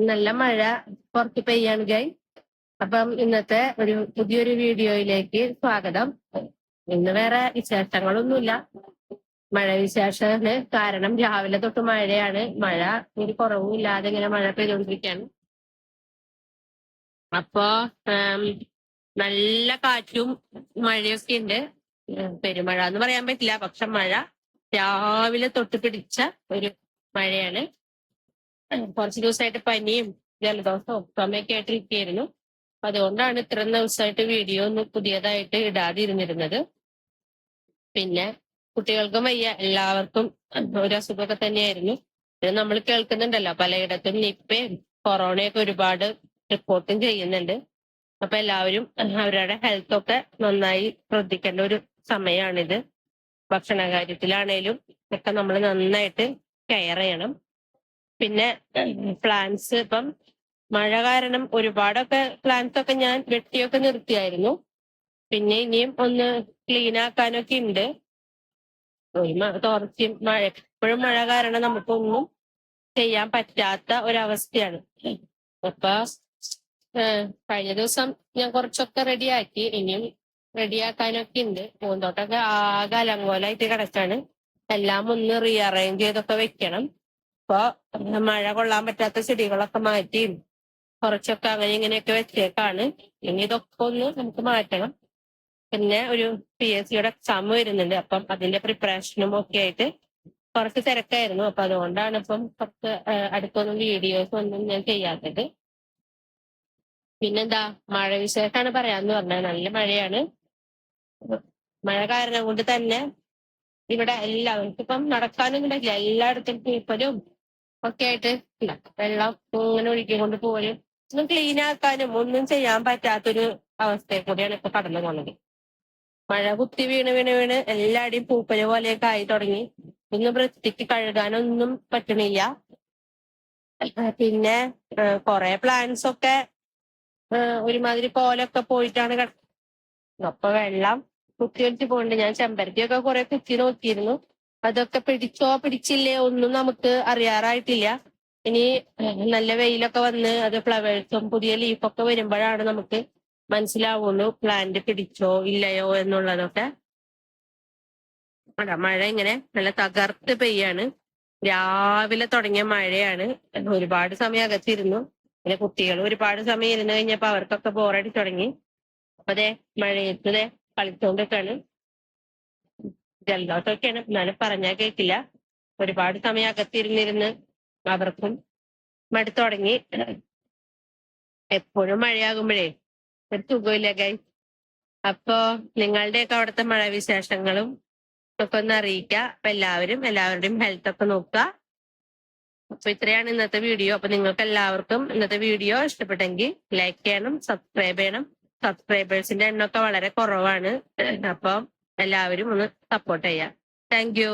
നല്ല മഴ പുറത്ത് പെയ്യാണ് ഗൈ. അപ്പം ഇന്നത്തെ ഒരു പുതിയൊരു വീഡിയോയിലേക്ക് സ്വാഗതം. ഇന്ന് വേറെ വിശേഷങ്ങളൊന്നുമില്ല, മഴ വിശേഷമാണ്. കാരണം രാവിലെ തൊട്ട് മഴയാണ്. മഴ ഒരു കുറവുമില്ലാതെ ഇങ്ങനെ മഴ പെയ്തുകൊണ്ടിരിക്കുകയാണ്. അപ്പോ നല്ല കാറ്റും മഴയൊക്കെ ഉണ്ട്. പെരുമഴ എന്ന് പറയാൻ പറ്റില്ല, പക്ഷെ മഴ രാവിലെ തൊട്ട് പിടിച്ച ഒരു മഴയാണ്. കുറച്ച് ദിവസമായിട്ട് പനിയും ജലദോഷവും ചുമയൊക്കെ ആയിട്ടിരിക്കുകയായിരുന്നു. അതുകൊണ്ടാണ് ഇത്രയും ദിവസമായിട്ട് വീഡിയോ ഒന്ന് പുതിയതായിട്ട് ഇടാതിരുന്നിരുന്നത്. പിന്നെ കുട്ടികൾക്കും വയ്യ, എല്ലാവർക്കും ഒരു അസുഖമൊക്കെ തന്നെയായിരുന്നു. ഇത് നമ്മൾ കേൾക്കുന്നുണ്ടല്ലോ, പലയിടത്തും നിപ്പയും കൊറോണയൊക്കെ ഒരുപാട് റിപ്പോർട്ടും ചെയ്യുന്നുണ്ട്. അപ്പൊ എല്ലാവരും അവരുടെ ഹെൽത്ത് ഒക്കെ നന്നായി ശ്രദ്ധിക്കേണ്ട ഒരു സമയമാണിത്. ഭക്ഷണ കാര്യത്തിലാണേലും ഒക്കെ നമ്മൾ നന്നായിട്ട് കെയർ ചെയ്യണം. പിന്നെ പ്ലാന്റ്സ് ഇപ്പം മഴ കാരണം ഒരുപാടൊക്കെ പ്ലാന്റ്സ് ഒക്കെ ഞാൻ വെട്ടിയൊക്കെ നിർത്തിയായിരുന്നു. പിന്നെ ഇനിയും ഒന്ന് ക്ലീൻ ആക്കാനൊക്കെ ഉണ്ട്. തോർച്ചയും മഴ, എപ്പോഴും മഴ കാരണം നമുക്കൊന്നും ചെയ്യാൻ പറ്റാത്ത ഒരവസ്ഥയാണ്. അപ്പൊ കഴിഞ്ഞ ദിവസം ഞാൻ കുറച്ചൊക്കെ റെഡിയാക്കി, ഇനിയും റെഡിയാക്കാനൊക്കെ ഉണ്ട്. പൂന്തോട്ടമൊക്കെ ആകെ അലങ്കോലായിട്ട് കിടക്കാണ്. എല്ലാം ഒന്ന് റീഅറേഞ്ച് ചെയ്തൊക്കെ വെക്കണം. ഇപ്പൊ മഴ കൊള്ളാൻ പറ്റാത്ത ചെടികളൊക്കെ മാറ്റിയും കുറച്ചൊക്കെ അങ്ങനെ ഇങ്ങനെയൊക്കെ വെച്ചേക്കാണ്. ഇനി ഇതൊക്കെ ഒന്ന് നമുക്ക് മാറ്റണം. പിന്നെ ഒരു PSCയുടെ എക്സാം വരുന്നുണ്ട്. അപ്പം അതിന്റെ പ്രിപ്പറേഷനും ഒക്കെ ആയിട്ട് കുറച്ച് തിരക്കായിരുന്നു. അപ്പൊ അതുകൊണ്ടാണ് ഇപ്പം കുറച്ച് അടുത്തൊന്നും വീഡിയോസ് ഒന്നും ഞാൻ ചെയ്യാത്തത്. പിന്നെന്താ, മഴ വിശേഷമാണ് പറയാന്ന് പറഞ്ഞത്. നല്ല മഴയാണ്. മഴ കാരണം കൊണ്ട് തന്നെ ഇവിടെ എല്ലാവർക്കും ഇപ്പം നടക്കാനൊന്നും പറ്റില്ല. എല്ലായിടത്തും പൂപ്പലും ഒക്കെ ആയിട്ട് വെള്ളം ഇങ്ങനെ ഒഴുകിക്കൊണ്ട് പോലും ഒന്നും ക്ലീൻ ആക്കാനും ഒന്നും ചെയ്യാൻ പറ്റാത്തൊരു അവസ്ഥയെ കൂടിയാണ് ഇപ്പൊ കടന്നു പോകുന്നത്. മഴ കുത്തി വീണ് വീണ് വീണ് എല്ലായിടെയും പൂപ്പല് പോലെയൊക്കെ ആയി തുടങ്ങി. ഒന്ന് വൃത്തിക്ക് കഴുകാനൊന്നും പറ്റണില്ല. പിന്നെ കുറെ പ്ലാന്റ്സ് ഒക്കെ ഒരുമാതിരി കോലൊക്കെ പോയിട്ടാണ് അപ്പൊ വെള്ളം കുത്തി വലിച്ച് പോകുന്നുണ്ട്. ഞാൻ ചെമ്പരത്തിയൊക്കെ കുറെ കുത്തി നോക്കിയിരുന്നു. അതൊക്കെ പിടിച്ചോ പിടിച്ചില്ലേ ഒന്നും നമുക്ക് അറിയാറായിട്ടില്ല. ഇനി നല്ല വെയിലൊക്കെ വന്ന് അത് ഫ്ലവേഴ്സും പുതിയ ലീഫൊക്കെ വരുമ്പോഴാണ് നമുക്ക് മനസ്സിലാവുള്ളൂ പ്ലാന്റ് പിടിച്ചോ ഇല്ലയോ എന്നുള്ളതൊക്കെ. അതാ മഴ ഇങ്ങനെ നല്ല തകർത്ത് പെയ്യാണ്. രാവിലെ തുടങ്ങിയ മഴയാണ്. ഒരുപാട് സമയം അകത്തിരുന്നു. പിന്നെ കുട്ടികൾ ഒരുപാട് സമയം ഇരുന്ന് കഴിഞ്ഞപ്പോ അവർക്കൊക്കെ ബോറടി തുടങ്ങി. അപ്പൊ അതെ മഴയത്ത് കളിച്ചോണ്ടൊക്കെയാണ്. ജലദോഷമൊക്കെയാണ്, എന്നാലും പറഞ്ഞാൽ കേൾക്കില്ല. ഒരുപാട് സമയം അകത്തിരുന്നിരുന്ന് അവർക്കും മടുത്തു തുടങ്ങി. എപ്പോഴും മഴയാകുമ്പോഴേ ഒരു സുഖമില്ല ഗൈ. അപ്പോ നിങ്ങളുടെയൊക്കെ അവിടുത്തെ മഴ വിശേഷങ്ങളും ഒക്കെ ഒന്ന് അറിയിക്കുക. അപ്പൊ എല്ലാവരുടെയും ഹെൽത്ത് ഒക്കെ നോക്കുക. അപ്പൊ ഇത്രയാണ് ഇന്നത്തെ വീഡിയോ. അപ്പൊ നിങ്ങൾക്ക് എല്ലാവർക്കും ഇന്നത്തെ വീഡിയോ ഇഷ്ടപ്പെട്ടെങ്കിൽ ലൈക്ക് ചെയ്യണം, സബ്സ്ക്രൈബ് ചെയ്യണം. സബ്സ്ക്രൈബേഴ്സിന്റെ എണ്ണമൊക്കെ വളരെ കുറവാണ്. അപ്പം എല്ലാവരും ഒന്ന് സപ്പോർട്ട് ചെയ്യാം. Thank you.